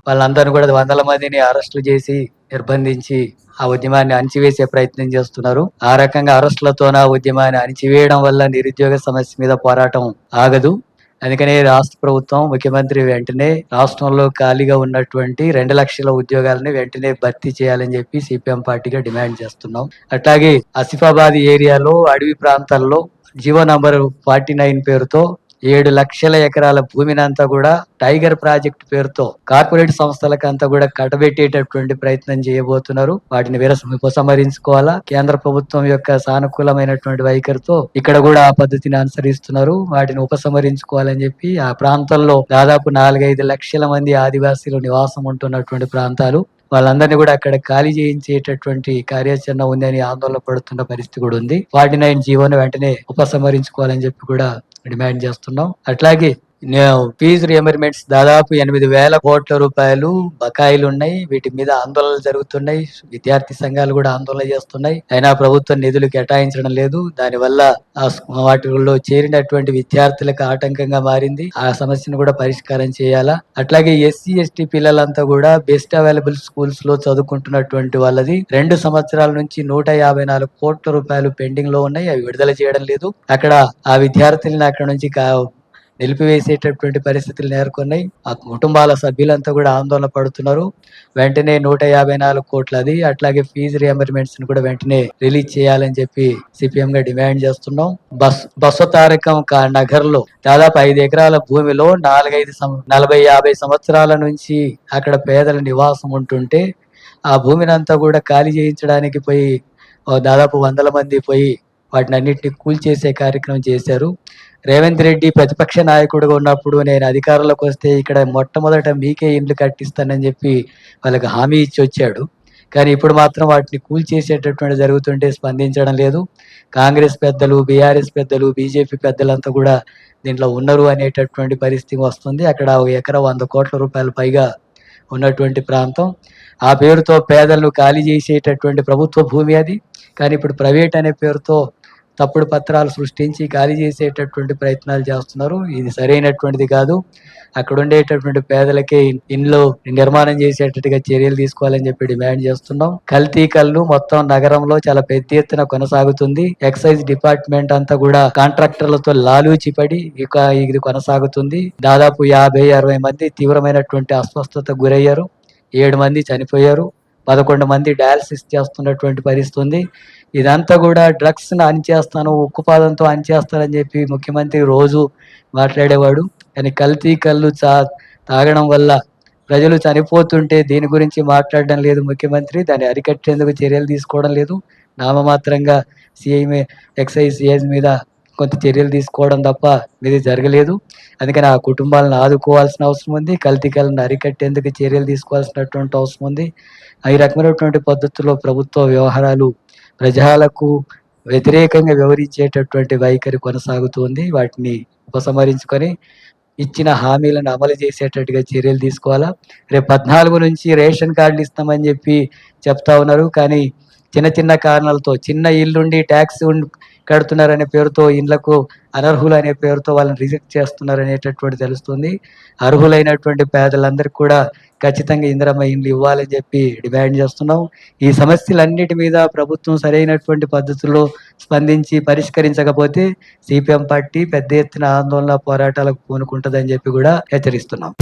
వాళ్ళందరిని కూడా వందల మందిని అరెస్టులు చేసి నిర్బంధించి ఆ ఉద్యమాన్ని అణిచివేసే ప్రయత్నం చేస్తున్నారు. ఆ రకంగా అరెస్టులతోన ఆ ఉద్యమాన్ని అణిచివేయడం వల్ల నిరుద్యోగ సమస్య మీద పోరాటం ఆగదు. అందుకనే రాష్ట్ర ప్రభుత్వం ముఖ్యమంత్రి వెంటనే రాష్ట్రంలో ఖాళీగా ఉన్నటువంటి 2 లక్షల ఉద్యోగాలని వెంటనే భర్తీ చేయాలని చెప్పి సిపిఎం పార్టీగా డిమాండ్ చేస్తున్నాం. అట్లాగే ఆసిఫాబాద్ ఏరియాలో అడవి ప్రాంతాల్లో జీవో నంబర్ 49 పేరుతో 7 లక్షల ఎకరాల భూమిని అంతా కూడా టైగర్ ప్రాజెక్ట్ పేరుతో కార్పొరేట్ సంస్థలకు అంతా కూడా కట్టబెట్టేటటువంటి ప్రయత్నం చేయబోతున్నారు. వాటిని ఉపసంహరించుకోవాలా. కేంద్ర ప్రభుత్వం యొక్క సానుకూలమైనటువంటి వైఖరితో ఇక్కడ కూడా ఆ పద్ధతిని అనుసరిస్తున్నారు. వాటిని ఉపసంహరించుకోవాలని చెప్పి ఆ ప్రాంతంలో దాదాపు 4-5 లక్షల మంది ఆదివాసీలు నివాసం ఉంటున్నటువంటి ప్రాంతాలు, వాళ్ళందరినీ కూడా అక్కడ ఖాళీ చేయించేటటువంటి కార్యాచరణ ఉందని ఆందోళన పడుతున్న పరిస్థితి కూడా ఉంది. వాటిని ఆయన జీవోను వెంటనే ఉపసంహరించుకోవాలని చెప్పి కూడా డిమాండ్ చేస్తున్నాం. అట్లాగే ఫీజు రియంబర్స్మెంట్స్ దాదాపు 8,000 కోట్ల రూపాయలు బకాయిలు ఉన్నాయి. వీటి మీద ఆందోళనలు జరుగుతున్నాయి. విద్యార్థి సంఘాలు కూడా ఆందోళన చేస్తున్నాయి. అయినా ప్రభుత్వం నిధులు కేటాయించడం లేదు. దానివల్ల వాటిలో చేరినటువంటి విద్యార్థులకు ఆటంకంగా మారింది. ఆ సమస్యను కూడా పరిష్కారం చేయాలా. అట్లాగే ఎస్సీ ఎస్టీ పిల్లలంతా కూడా బెస్ట్ అవైలబుల్ స్కూల్స్ లో చదువుకుంటున్నటువంటి వాళ్ళది 2 సంవత్సరాల నుంచి 154 కోట్ల రూపాయలు పెండింగ్ లో ఉన్నాయి. అవి విడుదల చేయడం లేదు. అక్కడ ఆ విద్యార్థులను అక్కడ నుంచి నిలిపివేసేటటువంటి పరిస్థితులు నెలకొన్నాయి. ఆ కుటుంబాల సభ్యులంతా కూడా ఆందోళన పడుతున్నారు. వెంటనే 154 కోట్లది అట్లాగే ఫీజు రియంబర్స్మెంట్స్ కూడా వెంటనే రిలీజ్ చేయాలని చెప్పి సిపిఎం గా డిమాండ్ చేస్తున్నాం. బస్సు తారకం నగర్ లో దాదాపు 5 ఎకరాల భూమిలో 40-50 సంవత్సరాల నుంచి అక్కడ పేదల నివాసం ఉంటుంటే ఆ భూమిని అంతా కూడా ఖాళీ చేయించడానికి పోయి దాదాపు 100 మంది పోయి వాటిని అన్నింటినీ కూల్చేసే కార్యక్రమం చేశారు. రేవంత్ రెడ్డి ప్రతిపక్ష నాయకుడిగా ఉన్నప్పుడు నేను అధికారంలోకి వస్తే ఇక్కడ మొట్టమొదట మీకే ఇండ్లు కట్టిస్తానని చెప్పి వాళ్ళకి హామీ ఇచ్చి వచ్చాడు. కానీ ఇప్పుడు మాత్రం వాటిని కూల్చేసేటటువంటి జరుగుతుంటే స్పందించడం లేదు. కాంగ్రెస్ పెద్దలు, బీఆర్ఎస్ పెద్దలు, బీజేపీ పెద్దలంతా కూడా దీంట్లో ఉన్నారు అనేటటువంటి పరిస్థితి వస్తుంది. అక్కడ 1 ఎకరా 100 కోట్ల రూపాయలు పైగా ఉన్నటువంటి ప్రాంతం. ఆ పేరుతో పేదలను ఖాళీ చేసేటటువంటి ప్రభుత్వ భూమి అది. కానీ ఇప్పుడు ప్రైవేట్ అనే పేరుతో తప్పుడు పత్రాలు సృష్టించి ఖాళీ చేసేటటువంటి ప్రయత్నాలు చేస్తున్నారు. ఇది సరైనటువంటిది కాదు. అక్కడ ఉండేటటువంటి పేదలకే ఇండ్లు నిర్మాణం చేసేటట్టుగా చర్యలు తీసుకోవాలని చెప్పి డిమాండ్ చేస్తున్నాం. కల్తీ కల్లు మొత్తం నగరంలో చాలా పెద్ద ఎత్తున కొనసాగుతుంది. ఎక్సైజ్ డిపార్ట్మెంట్ అంతా కూడా కాంట్రాక్టర్లతో లాలూచి పడి ఇది కొనసాగుతుంది. దాదాపు 50-60 మంది తీవ్రమైనటువంటి అస్వస్థతకు గురయ్యారు. 7 మంది చనిపోయారు. 11 మంది డయాలసిస్ చేస్తున్నటువంటి పరిస్థితి ఉంది. ఇదంతా కూడా డ్రగ్స్ ను అణిచేస్తాను, ఉక్కుపాదంతో అణిచేస్తానని చెప్పి ముఖ్యమంత్రి రోజు మాట్లాడేవాడు. కానీ కల్తీ కళ్ళు తాగడం వల్ల ప్రజలు చనిపోతుంటే దీని గురించి మాట్లాడడం లేదు ముఖ్యమంత్రి. దాన్ని అరికట్టేందుకు చర్యలు తీసుకోవడం లేదు. నామమాత్రంగా ఎక్సైజ్ సిఐ మీద కొంత చర్యలు తీసుకోవడం తప్ప ఇది జరగలేదు. అందుకని ఆ కుటుంబాలను ఆదుకోవాల్సిన అవసరం ఉంది. కల్తీ కళ్ళను అరికట్టేందుకు చర్యలు తీసుకోవాల్సినటువంటి అవసరం ఉంది. ఈ రకమైనటువంటి పద్ధతుల్లో ప్రభుత్వ వ్యవహారాలు ప్రజలకు వ్యతిరేకంగా వ్యవహరించేటటువంటి వైఖరి కొనసాగుతుంది. వాటిని ఉపసంహరించుకొని ఇచ్చిన హామీలను అమలు చేసేటట్టుగా చర్యలు తీసుకోవాలా. రేపు 14 నుంచి రేషన్ కార్డులు ఇస్తామని చెప్పి చెప్తా ఉన్నారు. కానీ చిన్న చిన్న కారణాలతో చిన్న ఇల్లుండి ట్యాక్స్ కడుతున్నారనే పేరుతో ఇళ్లకు అనర్హులు అనే పేరుతో వాళ్ళని రిజెక్ట్ చేస్తున్నారనేటటువంటి తెలుస్తుంది. అర్హులైనటువంటి పేదలందరికీ కూడా ఖచ్చితంగా ఇందిరమ్మ ఇండ్లు ఇవ్వాలని చెప్పి డిమాండ్ చేస్తున్నాం. ఈ సమస్యలన్నిటి మీద ప్రభుత్వం సరైనటువంటి పద్ధతుల్లో స్పందించి పరిష్కరించకపోతే సిపిఎం పార్టీ పెద్ద ఎత్తున ఆందోళన పోరాటాలకు పూనుకుంటుందని చెప్పి కూడా హెచ్చరిస్తున్నాం.